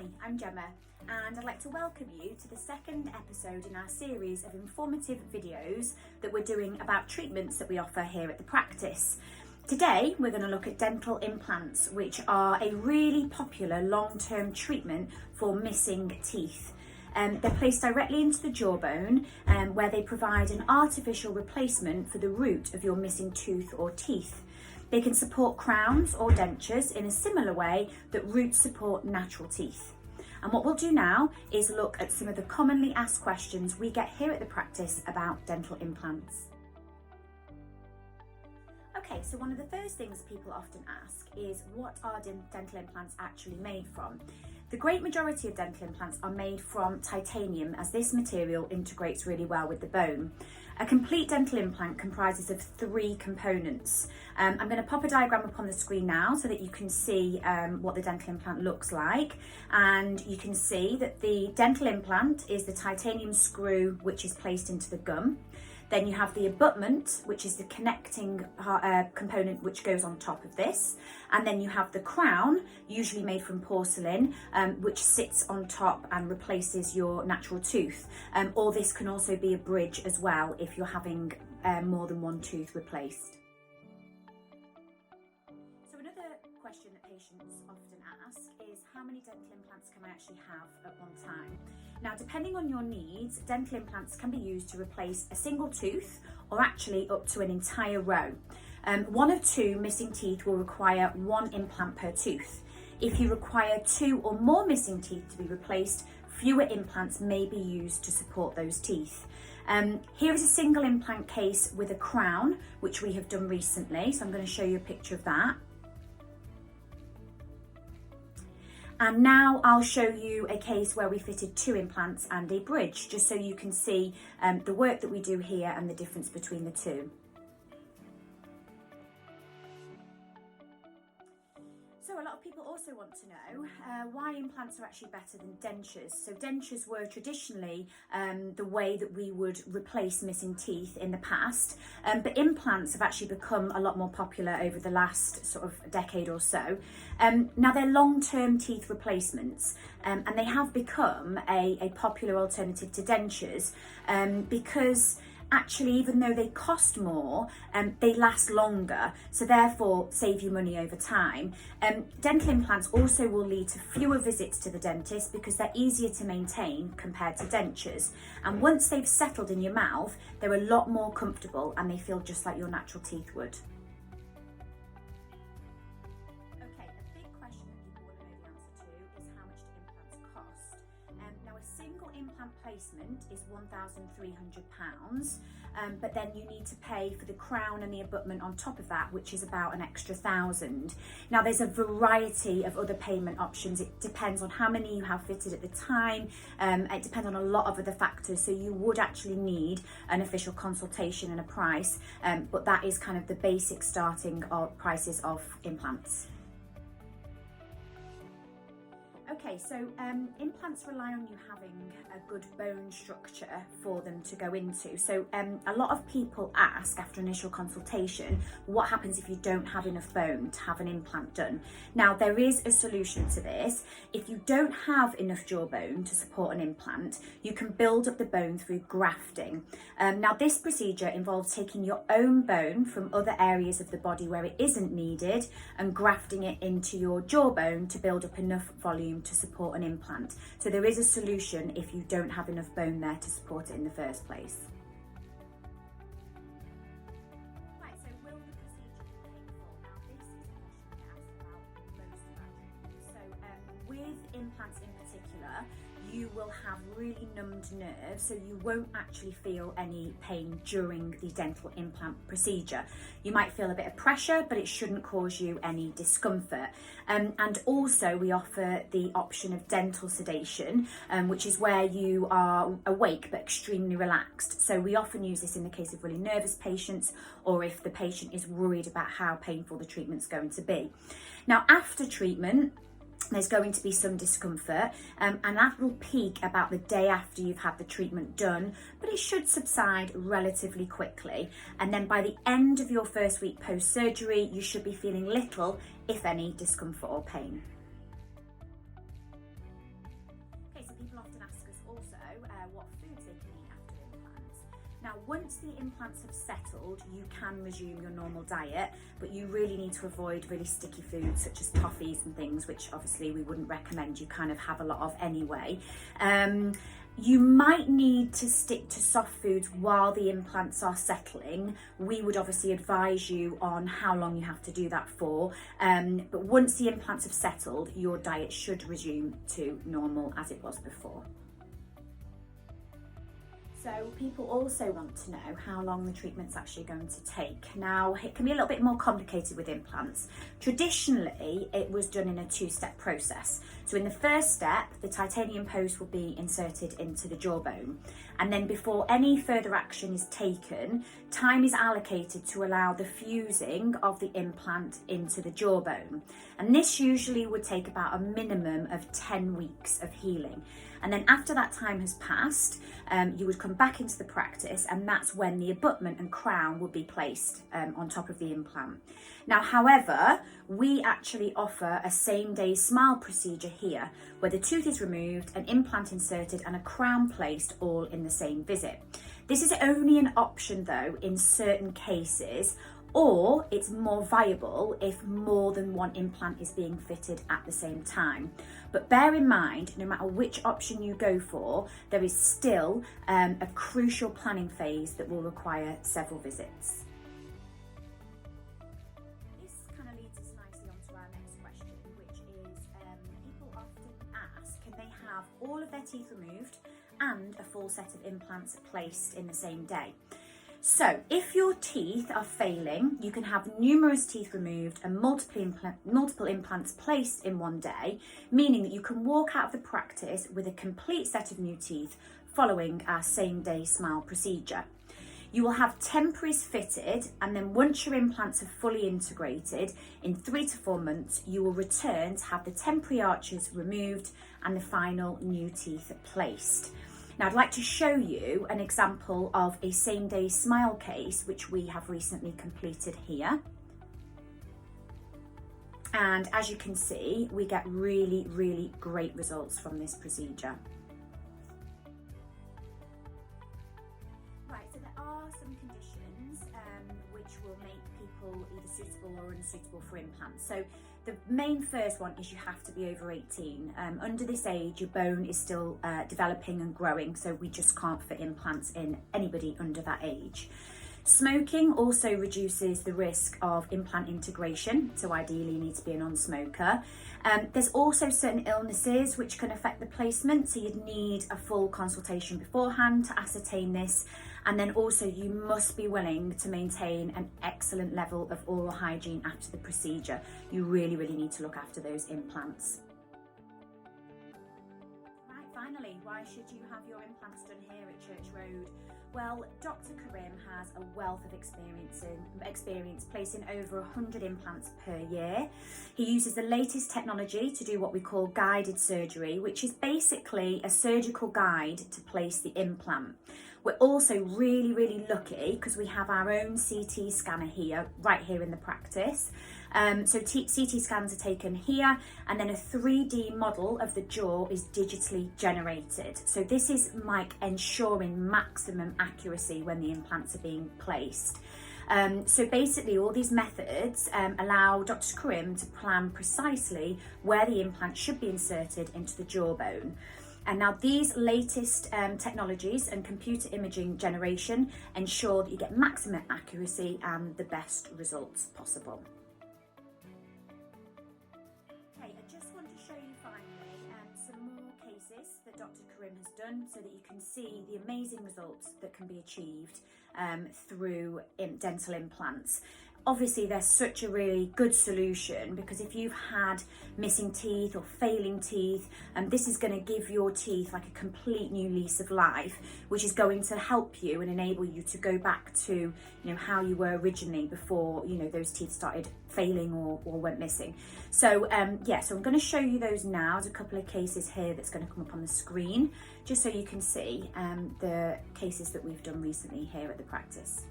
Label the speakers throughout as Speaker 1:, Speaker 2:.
Speaker 1: Hi, I'm Gemma, and I'd like to welcome you to the second episode in our series of informative videos that we're doing about treatments that we offer here at the practice. Today we're going to look at dental implants, which are a really popular long-term treatment for missing teeth. They're placed directly into the jawbone where they provide an artificial replacement for the root of your missing tooth or teeth. They can support crowns or dentures in a similar way that roots support natural teeth. And what we'll do now is look at some of the commonly asked questions we get here at the practice about dental implants. Okay, so one of the first things people often ask is, what are dental implants actually made from? The great majority of dental implants are made from titanium, as this material integrates really well with the bone. A complete dental implant comprises of three components. I'm going to pop a diagram up on the screen now so that you can see what the dental implant looks like. And you can see that the dental implant is the titanium screw which is placed into the gum. Then you have the abutment, which is the connecting component which goes on top of this. And then you have the crown, usually made from porcelain, which sits on top and replaces your natural tooth. Or this can also be a bridge as well if you're having more than one tooth replaced. So another question that patients often ask is, how many dental implants can I actually have at one time? Now, depending on your needs, dental implants can be used to replace a single tooth or actually up to an entire row. One of two missing teeth will require one implant per tooth. If you require two or more missing teeth to be replaced, fewer implants may be used to support those teeth. Here is a single implant case with a crown, which we have done recently. So I'm going to show you a picture of that. And now I'll show you a case where we fitted two implants and a bridge, just so you can see the work that we do here and the difference between the two. So a lot of people also want to know why implants are actually better than dentures. So dentures were traditionally the way that we would replace missing teeth in the past, but implants have actually become a lot more popular over the last sort of decade or so. Now they're long-term teeth replacements, and they have become a popular alternative to dentures because actually, even though they cost more, they last longer, so therefore save you money over time. Dental implants also will lead to fewer visits to the dentist because they're easier to maintain compared to dentures. And once they've settled in your mouth, they're a lot more comfortable and they feel just like your natural teeth would. Okay, a big question that people want to know the answer to is, how much do implants cost? Now, a single implant placement is £1,300, but then you need to pay for the crown and the abutment on top of that, which is about an extra £1,000. Now, there's a variety of other payment options. It depends on how many you have fitted at the time. It depends on a lot of other factors, so you would actually need an official consultation and a price, but that is kind of the basic starting prices of implants. Okay, so implants rely on you having a good bone structure for them to go into. So a lot of people ask after initial consultation, what happens if you don't have enough bone to have an implant done? Now, there is a solution to this. If you don't have enough jawbone to support an implant, you can build up the bone through grafting. Now, this procedure involves taking your own bone from other areas of the body where it isn't needed and grafting it into your jawbone to build up enough volume to support an implant. So there is a solution if you don't have enough bone there to support it in the first place. Right, so will the procedure be painful? Now, this is a question we asked about most of our treatments. So with implants in particular, you will have really numbed nerves, so you won't actually feel any pain during the dental implant procedure. You might feel a bit of pressure, but it shouldn't cause you any discomfort. And also we offer the option of dental sedation, which is where you are awake but extremely relaxed. So we often use this in the case of really nervous patients, or if the patient is worried about how painful the treatment's going to be. Now, after treatment, there's going to be some discomfort, and that will peak about the day after you've had the treatment done, but it should subside relatively quickly. And then by the end of your first week post-surgery, you should be feeling little, if any, discomfort or pain. Now, once the implants have settled, you can resume your normal diet, but you really need to avoid really sticky foods such as toffees and things, which obviously we wouldn't recommend you kind of have a lot of anyway. You might need to stick to soft foods while the implants are settling. We would obviously advise you on how long you have to do that for. But once the implants have settled, your diet should resume to normal as it was before. So people also want to know how long the treatment's actually going to take. Now, it can be a little bit more complicated with implants. Traditionally, it was done in a two-step process. So in the first step, the titanium post will be inserted into the jawbone. And then before any further action is taken, time is allocated to allow the fusing of the implant into the jawbone. And this usually would take about a minimum of 10 weeks of healing. And then after that time has passed, you would come back into the practice, and that's when the abutment and crown would be placed on top of the implant. Now, however, we actually offer a same-day smile procedure here, where the tooth is removed, an implant inserted, and a crown placed all in the same visit. This is only an option though in certain cases, or it's more viable if more than one implant is being fitted at the same time. But bear in mind, no matter which option you go for, there is still a crucial planning phase that will require several visits. This kind of leads us nicely on to our next question, which is people often ask, can they have all of their teeth removed and a full set of implants placed in the same day? So if your teeth are failing, you can have numerous teeth removed and multiple implants placed in one day, meaning that you can walk out of the practice with a complete set of new teeth following our same-day smile procedure. You will have temporaries fitted, and then once your implants are fully integrated, in 3 to 4 months, you will return to have the temporary arches removed and the final new teeth placed. Now, I'd like to show you an example of a same-day smile case, which we have recently completed here. And as you can see, we get really, really great results from this procedure. Right, so there are some conditions which will make people either suitable or unsuitable for implants. So the main first one is you have to be over 18. Under this age, your bone is still developing and growing, so we just can't fit implants in anybody under that age. Smoking also reduces the risk of implant integration, so ideally you need to be a non-smoker. There's also certain illnesses which can affect the placement, so you'd need a full consultation beforehand to ascertain this. And then also you must be willing to maintain an excellent level of oral hygiene after the procedure. You really, really need to look after those implants. Right, finally, why should you have your implants done here at Church Road? Well, Dr. Karim has a wealth of experience placing over 100 implants per year. He uses the latest technology to do what we call guided surgery, which is basically a surgical guide to place the implant. We're also really, really lucky because we have our own CT scanner here, right here in the practice. So CT scans are taken here, and then a 3D model of the jaw is digitally generated. So this is like ensuring maximum accuracy when the implants are being placed. So basically all these methods allow Dr. Karim to plan precisely where the implant should be inserted into the jawbone. And now these latest technologies and computer imaging generation ensure that you get maximum accuracy and the best results possible. Okay, I just want to show you finally some more cases that Dr. Karim has done so that you can see the amazing results that can be achieved through dental implants. Obviously, they're such a really good solution because if you've had missing teeth or failing teeth, this is going to give your teeth like a complete new lease of life, which is going to help you and enable you to go back to, how you were originally before, those teeth started failing or went missing. So, so I'm going to show you those now. There's a couple of cases here that's going to come up on the screen, just so you can see the cases that we've done recently here at the practice.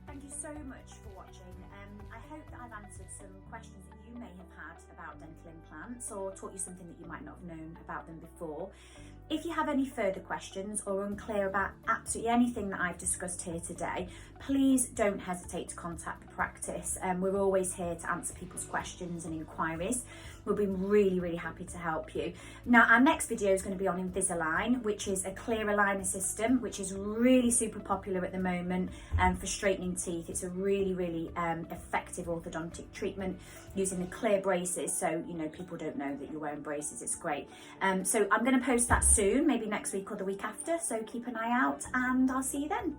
Speaker 1: Thank you so much for watching. I hope that I've answered some questions that you may have had about dental implants, or taught you something that you might not have known about them before. If you have any further questions or unclear about absolutely anything that I've discussed here today, please don't hesitate to contact the practice. We're always here to answer people's questions and inquiries. We'll be really, really happy to help you. Now, our next video is going to be on Invisalign, which is a clear aligner system, which is really super popular at the moment for straightening teeth. It's a really, really effective orthodontic treatment using the clear braces, so you know people don't know that you're wearing braces. It's great. So I'm going to post that soon, maybe next week or the week after, so keep an eye out, and I'll see you then.